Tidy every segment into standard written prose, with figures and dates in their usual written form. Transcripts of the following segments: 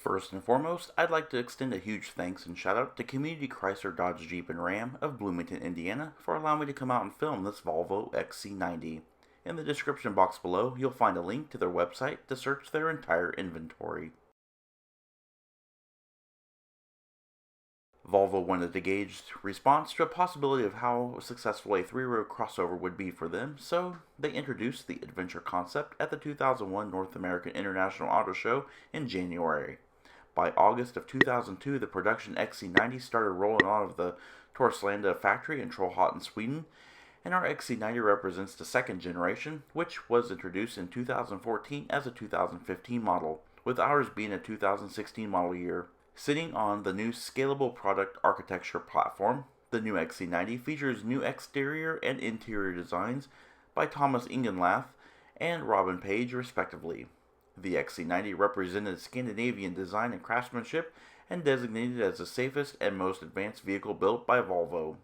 First and foremost, I'd like to extend a huge thanks and shout out to Community Chrysler Dodge Jeep and Ram of Bloomington, Indiana for allowing me to come out and film this Volvo XC90. In the description box below, you'll find a link to their website to search their entire inventory. Volvo wanted to gauge response to a possibility of how successful a three-row crossover would be for them, so they introduced the adventure concept at the 2001 North American International Auto Show in January. By August of 2002, the production XC90 started rolling out of the Torslanda factory in Trollhättan, Sweden, and our XC90 represents the second generation, which was introduced in 2014 as a 2015 model, with ours being a 2016 model year. Sitting on the new scalable product architecture platform, the new XC90 features new exterior and interior designs by Thomas Ingenlath and Robin Page respectively. The XC90 represented Scandinavian design and craftsmanship and designated as the safest and most advanced vehicle built by Volvo.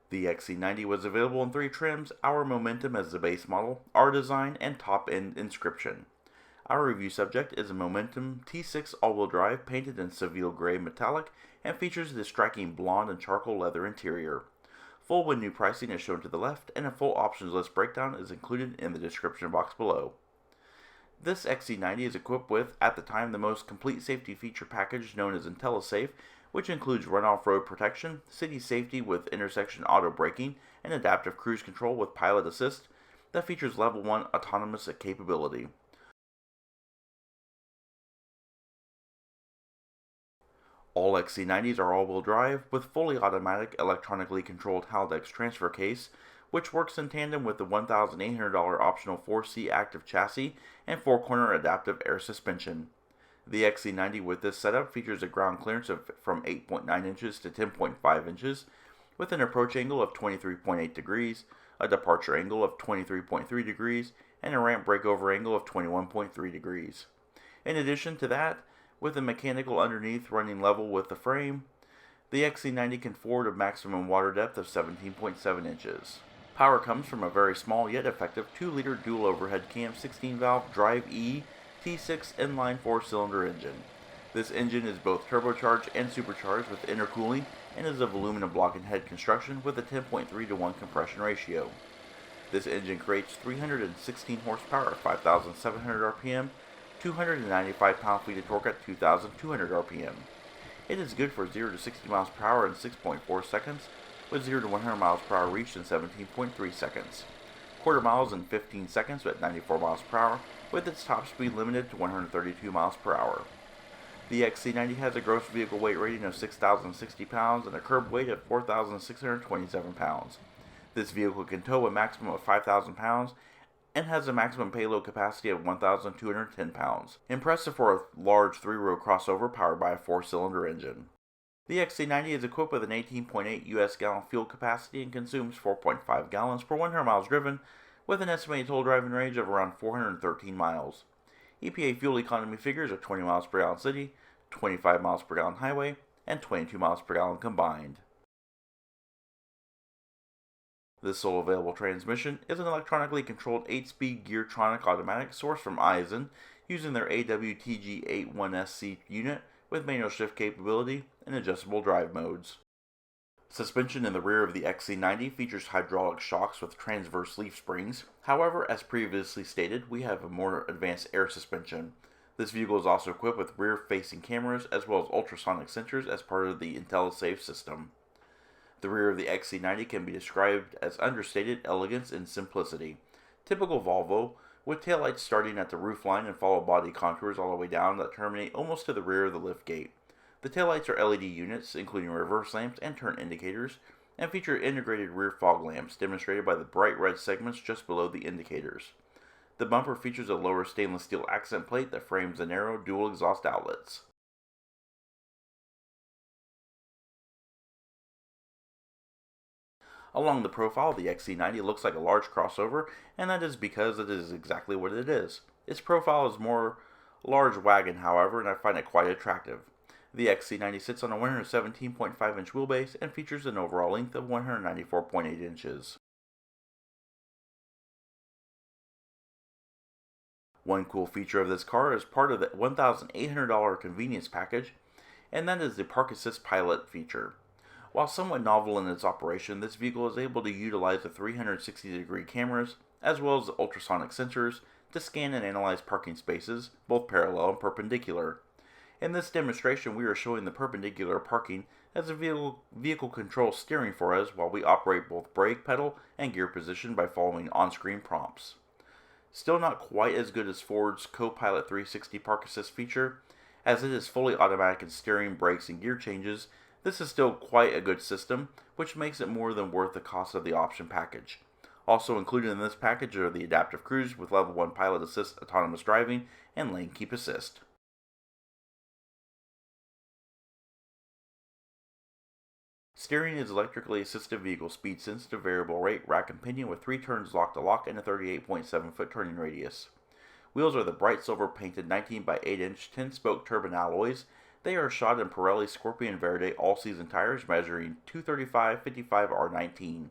The XC90 was available in three trims: our Momentum as the base model, our Design, and top-end Inscription. Our review subject is a Momentum T6 all-wheel drive painted in Savile gray metallic and features the striking blonde and charcoal leather interior. Full with new pricing is shown to the left, and a full options list breakdown is included in the description box below. This XC90 is equipped with, at the time, the most complete safety feature package known as IntelliSafe, which includes runoff road protection, city safety with intersection auto braking, and adaptive cruise control with pilot assist that features level 1 autonomous capability. All XC90s are all-wheel drive with fully automatic electronically controlled Haldex transfer case, which works in tandem with the $1,800 optional 4C active chassis and 4-corner adaptive air suspension. The XC90 with this setup features a ground clearance from 8.9 inches to 10.5 inches, with an approach angle of 23.8 degrees, a departure angle of 23.3 degrees, and a ramp breakover angle of 21.3 degrees. In addition to that, with a mechanical underneath running level with the frame, the XC90 can forward a maximum water depth of 17.7 inches. Power comes from a very small yet effective 2-liter dual overhead cam 16-valve Drive E T6 inline 4-cylinder engine. This engine is both turbocharged and supercharged with intercooling and is of aluminum block and head construction with a 10.3 to 1 compression ratio. This engine creates 316 horsepower at 5,700 RPM, 295 pound-feet of torque at 2,200 RPM. It is good for 0 to 60 miles per hour in 6.4 seconds, with 0 to 100 miles per hour reached in 17.3 seconds. Quarter miles in 15 seconds at 94 miles per hour, with its top speed limited to 132 miles per hour. The XC90 has a gross vehicle weight rating of 6,060 pounds and a curb weight of 4,627 pounds. This vehicle can tow a maximum of 5,000 pounds and has a maximum payload capacity of 1,210 pounds. Impressive for a large 3-row crossover powered by a 4-cylinder engine. The XC90 is equipped with an 18.8 US gallon fuel capacity and consumes 4.5 gallons per 100 miles driven, with an estimated total driving range of around 413 miles. EPA fuel economy figures are 20 miles per gallon city, 25 miles per gallon highway, and 22 miles per gallon combined. This sole available transmission is an electronically controlled 8-speed GearTronic automatic sourced from Eisen using their AWD 81SC unit with manual shift capability and adjustable drive modes. Suspension in the rear of the XC90 features hydraulic shocks with transverse leaf springs. However, as previously stated, we have a more advanced air suspension. This vehicle is also equipped with rear-facing cameras as well as ultrasonic sensors as part of the IntelliSafe system. The rear of the XC90 can be described as understated elegance and simplicity. Typical Volvo, with taillights starting at the roofline and follow body contours all the way down that terminate almost to the rear of the liftgate. The taillights are LED units, including reverse lamps and turn indicators, and feature integrated rear fog lamps demonstrated by the bright red segments just below the indicators. The bumper features a lower stainless steel accent plate that frames the narrow dual exhaust outlets. Along the profile, the XC90 looks like a large crossover, and that is because it is exactly what it is. Its profile is more large wagon, however, and I find it quite attractive. The XC90 sits on a 117.5-inch wheelbase and features an overall length of 194.8 inches. One cool feature of this car is part of the $1,800 convenience package, and that is the Park Assist Pilot feature. While somewhat novel in its operation, this vehicle is able to utilize the 360-degree cameras, as well as the ultrasonic sensors, to scan and analyze parking spaces, both parallel and perpendicular. In this demonstration, we are showing the perpendicular parking as a vehicle controls steering for us while we operate both brake pedal and gear position by following on-screen prompts. Still not quite as good as Ford's Co-Pilot 360 Park Assist feature, as it is fully automatic in steering, brakes, and gear changes. This is still quite a good system, which makes it more than worth the cost of the option package. Also included in this package are the adaptive cruise with level 1 pilot assist autonomous driving and lane keep assist. Steering is electrically assisted vehicle speed sensitive variable rate rack and pinion with 3 turns lock to lock and a 38.7 foot turning radius. Wheels are the bright silver painted 19 by 8 inch 10 spoke turbine alloys. They are shod in Pirelli Scorpion Verde all-season tires measuring 235/55 R19.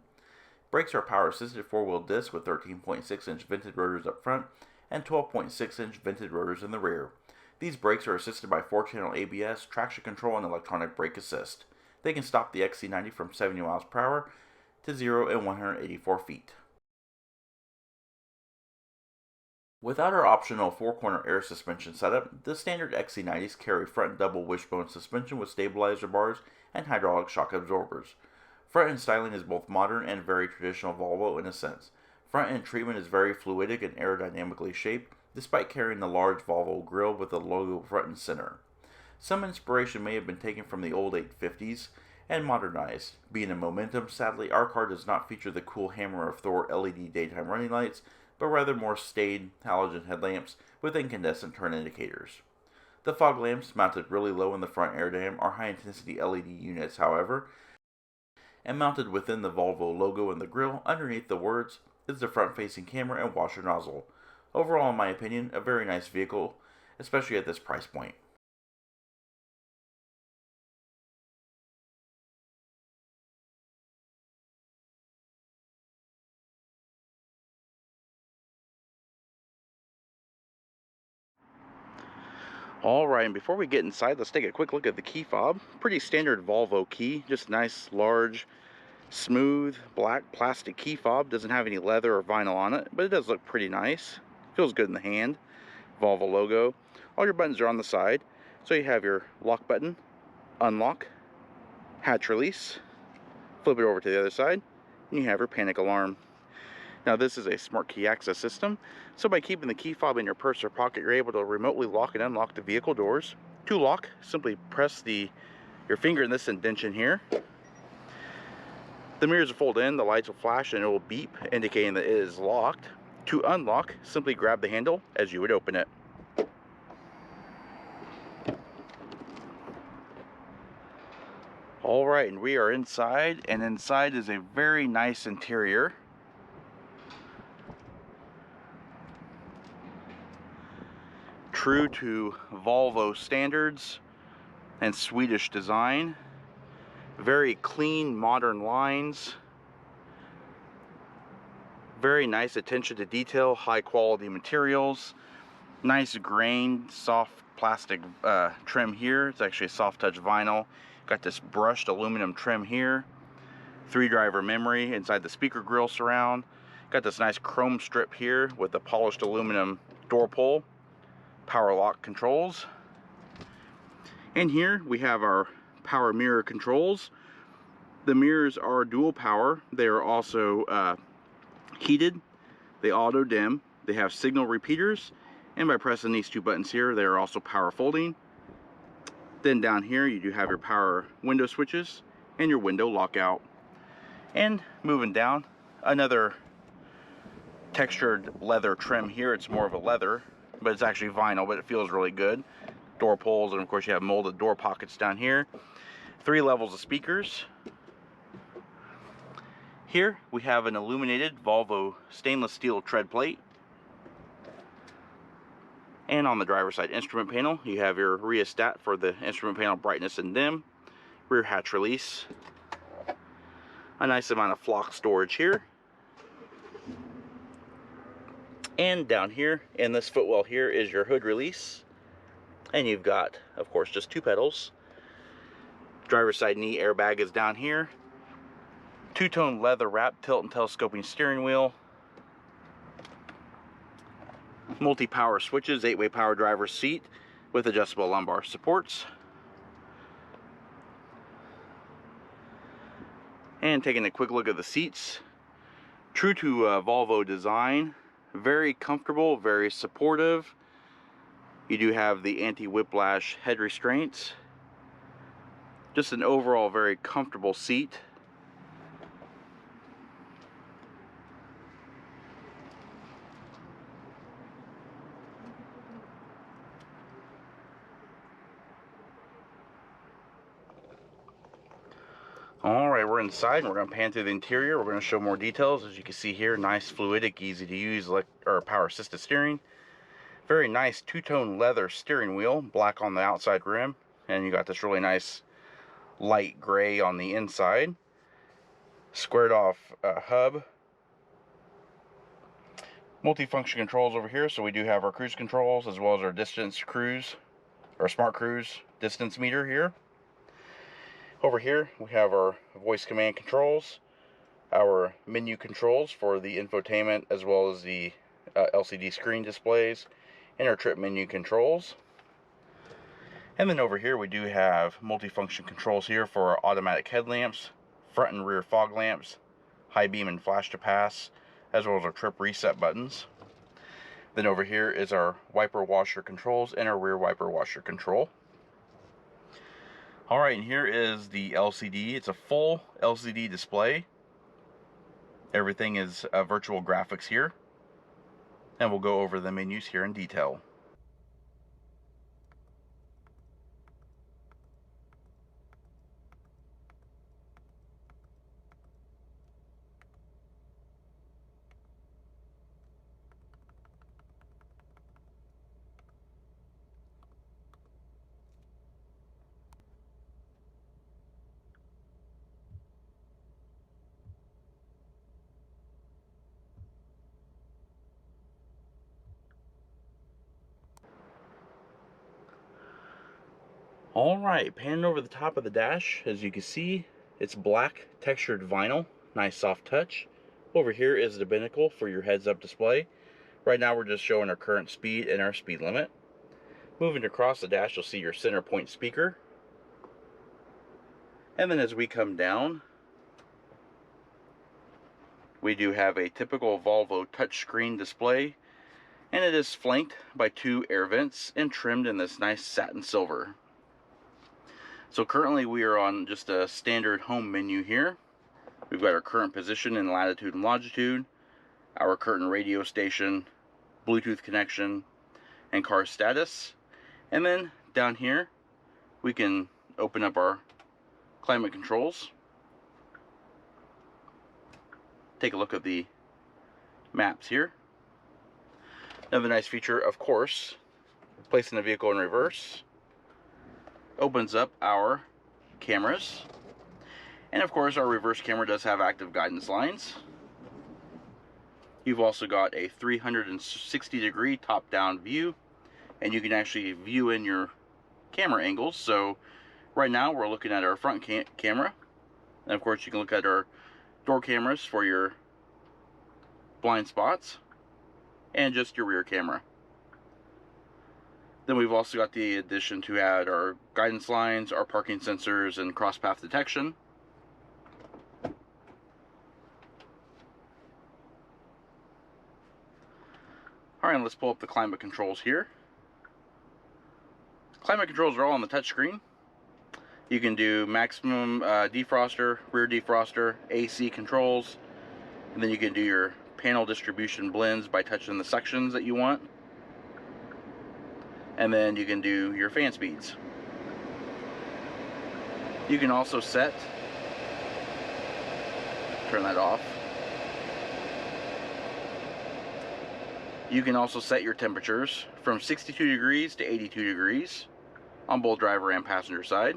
Brakes are power-assisted 4-wheel discs with 13.6-inch vented rotors up front and 12.6-inch vented rotors in the rear. These brakes are assisted by 4-channel ABS, traction control, and electronic brake assist. They can stop the XC90 from 70 miles per hour to 0 in 184 feet. Without our optional 4-corner air suspension setup, the standard XC90s carry front double wishbone suspension with stabilizer bars and hydraulic shock absorbers. Front end styling is both modern and very traditional Volvo in a sense. Front end treatment is very fluidic and aerodynamically shaped, despite carrying the large Volvo grille with the logo front and center. Some inspiration may have been taken from the old 850s and modernized. Being a Momentum, sadly our car does not feature the cool Hammer of Thor LED daytime running lights, but rather more staid halogen headlamps with incandescent turn indicators. The fog lamps, mounted really low in the front air dam, are high-intensity LED units, however, and mounted within the Volvo logo in the grille, underneath the words, is the front-facing camera and washer nozzle. Overall, in my opinion, a very nice vehicle, especially at this price point. Alright, and before we get inside, let's take a quick look at the key fob. Pretty standard Volvo key, just nice, large, smooth, black plastic key fob. Doesn't have any leather or vinyl on it, but it does look pretty nice. Feels good in the hand. Volvo logo. All your buttons are on the side. So you have your lock button, unlock, hatch release, flip it over to the other side, and you have your panic alarm. Now this is a smart key access system, so by keeping the key fob in your purse or pocket, you're able to remotely lock and unlock the vehicle doors. To lock, simply press your finger in this indentation here. The mirrors will fold in, the lights will flash, and it will beep, indicating that it is locked. To unlock, simply grab the handle as you would open it. Alright, and we are inside, and inside is a very nice interior. True to Volvo standards and Swedish design. Very clean, modern lines. Very nice attention to detail, high quality materials. Nice grained, soft plastic trim here. It's actually a soft touch vinyl. Got this brushed aluminum trim here. 3-driver memory inside the speaker grille surround. Got this nice chrome strip here with the polished aluminum door pull. Power lock controls. And here we have our power mirror controls. The mirrors are dual power. They are also heated. They auto dim. They have signal repeaters, and by pressing these 2 buttons here, they are also power folding. Then down here you do have your power window switches and your window lockout. And moving down, another textured leather trim here. It's more of a leather, but it's actually vinyl, but it feels really good. Door pulls, and of course you have molded door pockets down here. 3 levels of speakers. Here we have an illuminated Volvo stainless steel tread plate. And on the driver's side instrument panel, you have your rheostat for the instrument panel brightness and dim. Rear hatch release. A nice amount of flock storage here. And down here in this footwell here is your hood release. And you've got, of course, just 2 pedals. Driver's side knee airbag is down here. 2-tone leather wrap tilt and telescoping steering wheel. Multi-power switches, 8-way power driver's seat with adjustable lumbar supports. And taking a quick look at the seats. True to Volvo design, very comfortable, very supportive. You do have the anti-whiplash head restraints. Just an overall very comfortable seat. Alright, we're inside and we're going to pan through the interior. We're going to show more details. As you can see here, nice, fluidic, easy to use power assisted steering. Very nice 2-tone leather steering wheel, black on the outside rim. And you got this really nice light gray on the inside. Squared off hub. Multifunction controls over here. So we do have our cruise controls as well as our distance cruise, or smart cruise distance meter here. Over here we have our voice command controls, our menu controls for the infotainment as well as the LCD screen displays, and our trip menu controls. And then over here we do have multifunction controls here for our automatic headlamps, front and rear fog lamps, high beam and flash to pass, as well as our trip reset buttons. Then over here is our wiper washer controls and our rear wiper washer control. Alright, and here is the LCD. It's a full LCD display. Everything is virtual graphics here. And we'll go over the menus here in detail. Alright, panning over the top of the dash, as you can see, it's black textured vinyl, nice soft touch. Over here is the binnacle for your heads-up display. Right now we're just showing our current speed and our speed limit. Moving across the dash, you'll see your center point speaker. And then as we come down, we do have a typical Volvo touchscreen display, and it is flanked by 2 air vents and trimmed in this nice satin silver. So currently we are on just a standard home menu here. We've got our current position in latitude and longitude, our current radio station, Bluetooth connection, and car status. And then down here we can open up our climate controls. Take a look at the maps here. Another nice feature, of course, placing the vehicle in reverse opens up our cameras, and of course our reverse camera does have active guidance lines. You've also got a 360-degree top-down view, and you can actually view in your camera angles. So right now we're looking at our front camera, and of course you can look at our door cameras for your blind spots and just your rear camera. Then we've also got the addition to add our guidance lines, our parking sensors, and cross path detection. Alright, let's pull up the climate controls here. Climate controls are all on the touch screen. You can do maximum defroster, rear defroster, AC controls, and then you can do your panel distribution blends by touching the sections that you want. And then you can do your fan speeds. You can also set, turn that off. You can also set your temperatures from 62 degrees to 82 degrees on both driver and passenger side.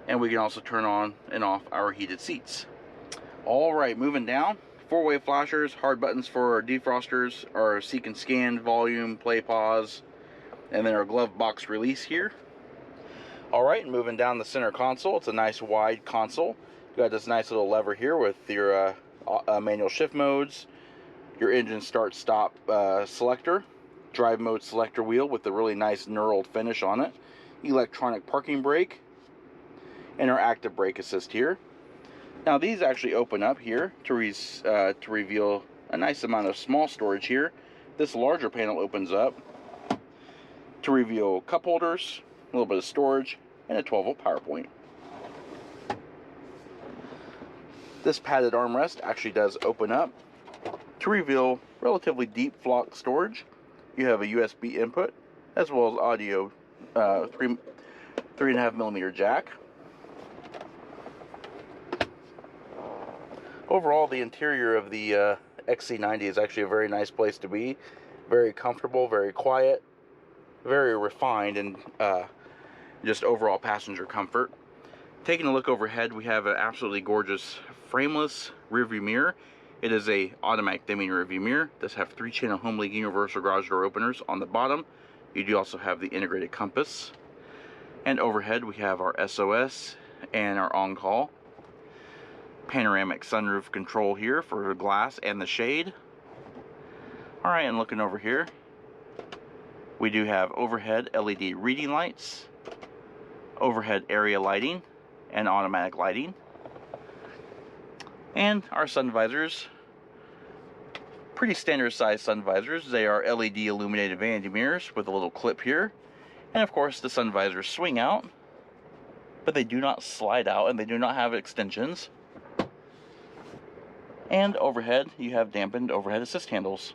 And we can also turn on and off our heated seats. Alright, moving down, 4-way flashers, hard buttons for our defrosters, our seek and scan, volume, play, pause, and then our glove box release here. Alright, moving down the center console, it's a nice wide console. You got this nice little lever here with your manual shift modes, your engine start stop selector, drive mode selector wheel with the really nice knurled finish on it, electronic parking brake, and our active brake assist here. Now these actually open up here to reveal a nice amount of small storage here. This larger panel opens up to reveal cup holders, a little bit of storage, and a 12-volt power point. This padded armrest actually does open up to reveal relatively deep flock storage. You have a USB input as well as audio 3.5mm jack. Overall, the interior of the XC90 is actually a very nice place to be. Very comfortable, very quiet, very refined, and just overall passenger comfort. Taking a look overhead, we have an absolutely gorgeous frameless rearview mirror. It is a automatic dimming rearview mirror. It does have 3-channel Home League universal garage door openers on the bottom. You do also have the integrated compass. And overhead, we have our SOS and our on-call. Panoramic sunroof control here for the glass and the shade. Alright, and looking over here, we do have overhead LED reading lights, overhead area lighting, and automatic lighting. And our sun visors, pretty standard size sun visors. They are LED illuminated vanity mirrors with a little clip here. And of course the sun visors swing out, but they do not slide out and they do not have extensions. And overhead, you have dampened overhead assist handles.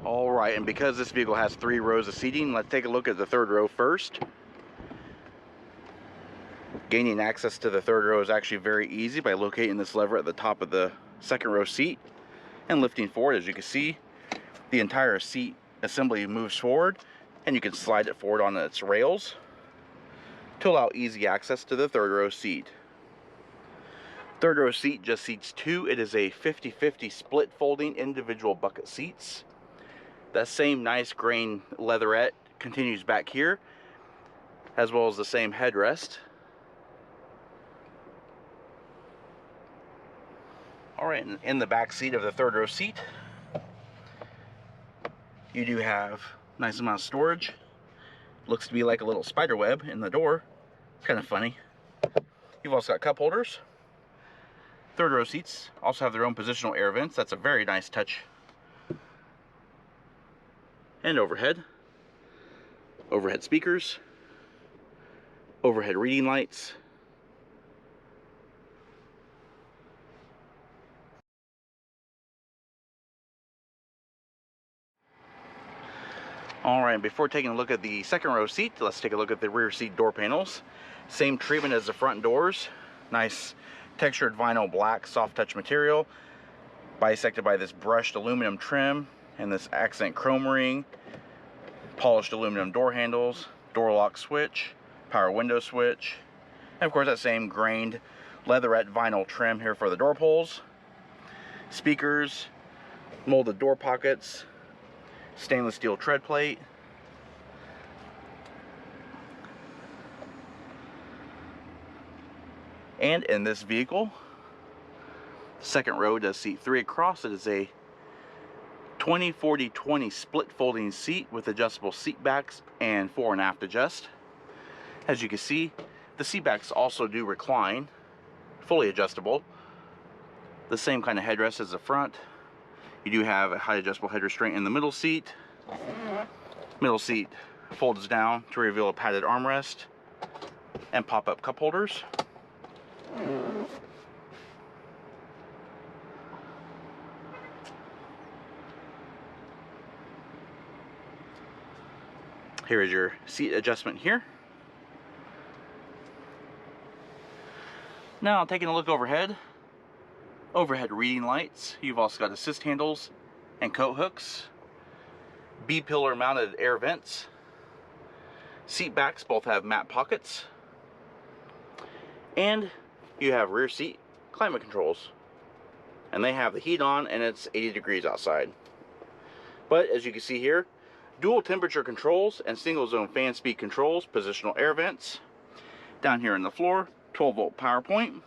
Alright, and because this vehicle has 3 rows of seating, let's take a look at the third row first. Gaining access to the third row is actually very easy by locating this lever at the top of the second row seat and lifting forward. As you can see, the entire seat assembly moves forward, and you can slide it forward on its rails to allow easy access to the third row seat. Third row seat just seats 2. It is a 50-50 split folding individual bucket seats. That same nice grain leatherette continues back here, as well as the same headrest. Alright, in the back seat of the third row seat, you do have a nice amount of storage. Looks to be like a little spider web in the door. It's kind of funny. You've also got cup holders. Third row seats also have their own positional air vents. That's a very nice touch. And overhead speakers, overhead reading lights, Alright, before taking a look at the second row seat, let's take a look at the rear seat door panels. Same treatment as the front doors. Nice textured vinyl black soft touch material, bisected by this brushed aluminum trim and this accent chrome ring. Polished aluminum door handles, door lock switch, power window switch, and of course that same grained leatherette vinyl trim here for the door pulls. Speakers, molded door pockets, stainless steel tread plate, and in this vehicle, second row does seat 3 across. It is a 20-40-20 split folding seat with adjustable seat backs and fore and aft adjust. As you can see, the seat backs also do recline, fully adjustable. The same kind of headrest as the front. You do have a height adjustable head restraint in the middle seat. Middle seat folds down to reveal a padded armrest and pop-up cup holders. Here is your seat adjustment here. Now taking a look overhead. Overhead reading lights. You've also got assist handles and coat hooks. B-pillar mounted air vents. Seat backs both have mat pockets. And you have rear seat climate controls. And they have the heat on and it's 80 degrees outside. But as you can see here, dual temperature controls and single zone fan speed controls, positional air vents. Down here on the floor, 12-volt power point.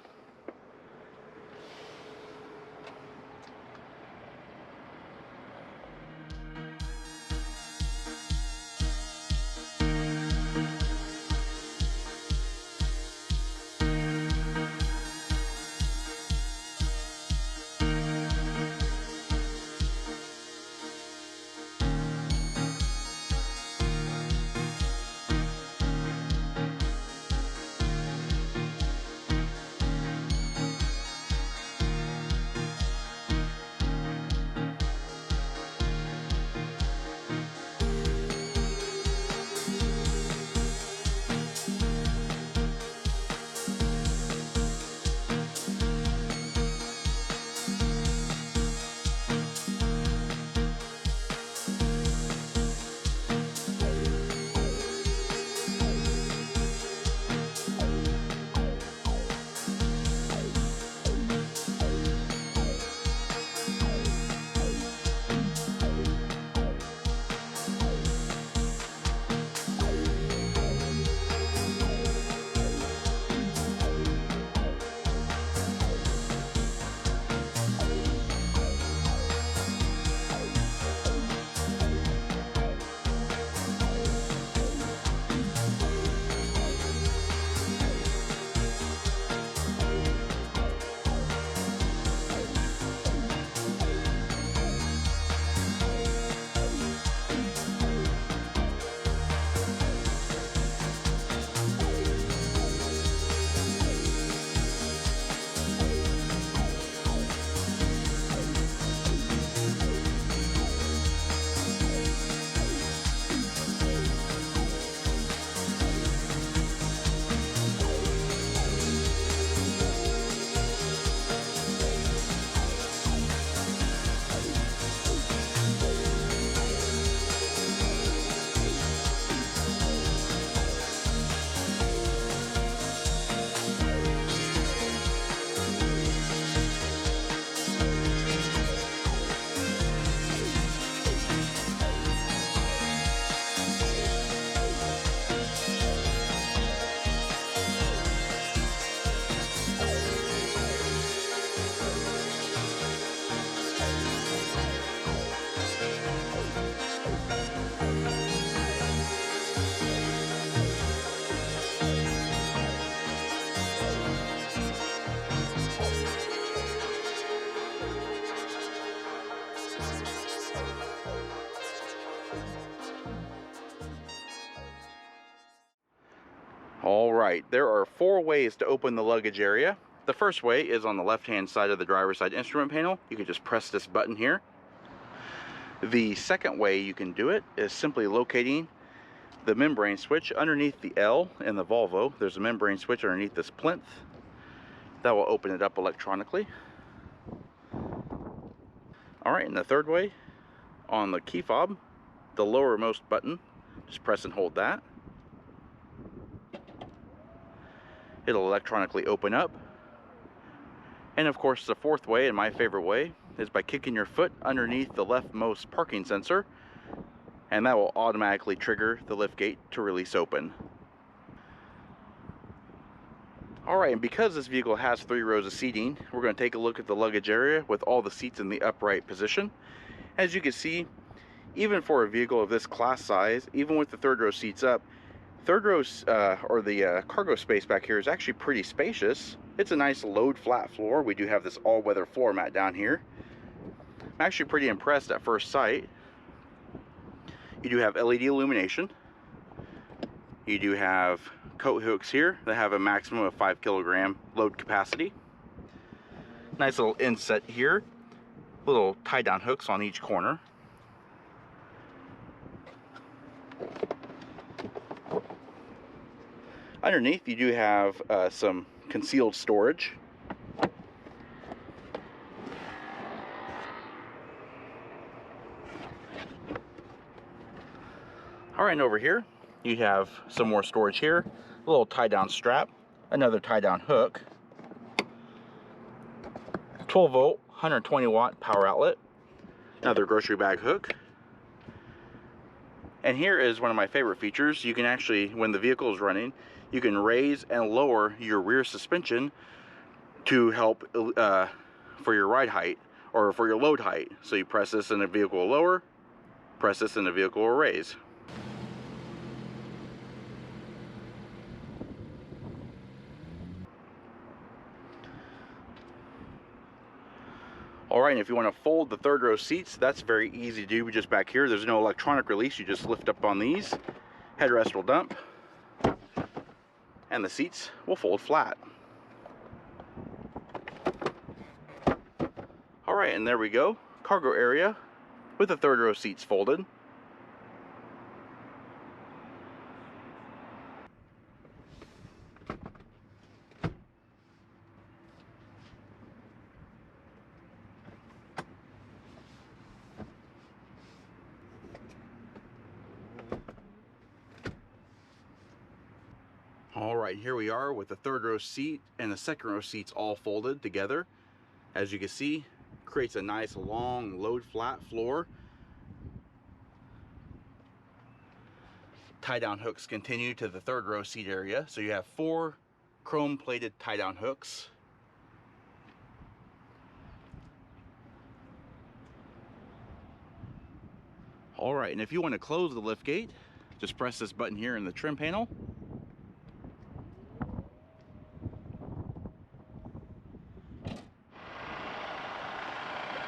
Alright, there are 4 ways to open the luggage area. The first way is on the left-hand side of the driver's side instrument panel. You can just press this button here. The second way you can do it is simply locating the membrane switch underneath the L in the Volvo. There's a membrane switch underneath this plinth. That will open it up electronically. Alright, and the third way, on the key fob, the lowermost button, just press and hold that. It'll electronically open up. And of course the fourth way, and my favorite way, is by kicking your foot underneath the leftmost parking sensor, and that will automatically trigger the lift gate to release open. Alright, and because this vehicle has 3 rows of seating, we're going to take a look at the luggage area with all the seats in the upright position. As you can see, even for a vehicle of this class size, even with the third row seats up, third row, or the cargo space back here is actually pretty spacious. It's a nice load flat floor. We do have this all-weather floor mat down here. I'm actually pretty impressed at first sight. You do have LED illumination. You do have coat hooks here that have a maximum of 5 kilogram load capacity. Nice little inset here. Little tie down hooks on each corner. Underneath you do have some concealed storage. Alright, and over here you have some more storage here. A little tie down strap, another tie down hook, 12 volt, 120 watt power outlet, another grocery bag hook. And here is one of my favorite features. You can actually, when the vehicle is running, you can raise and lower your rear suspension to help for your ride height or for your load height. So you press this and the vehicle will lower, press this and the vehicle will raise. Alright, and if you want to fold the third row seats, that's very easy to do. Just back here, there's no electronic release. You just lift up on these. Headrest will dump. And the seats will fold flat. Alright, and there we go. Cargo area with the third row seats folded. Alright, here we are with the third row seat and the second row seats all folded together. As you can see, creates a nice long load flat floor. Tie down hooks continue to the third row seat area. So you have 4 chrome plated tie down hooks. Alright, and if you want to close the lift gate, just press this button here in the trim panel.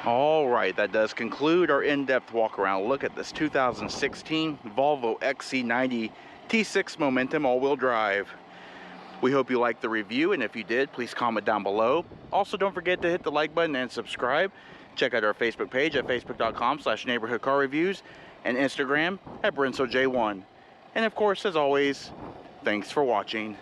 Alright, that does conclude our in-depth walk around look at this 2016 Volvo XC90 T6 Momentum all-wheel drive. We hope you liked the review, and if you did, please comment down below. Also, don't forget to hit the like button and subscribe. Check out our Facebook page at facebook.com/neighborhoodcarreviews and Instagram at BrensoJ1. And of course, as always, thanks for watching.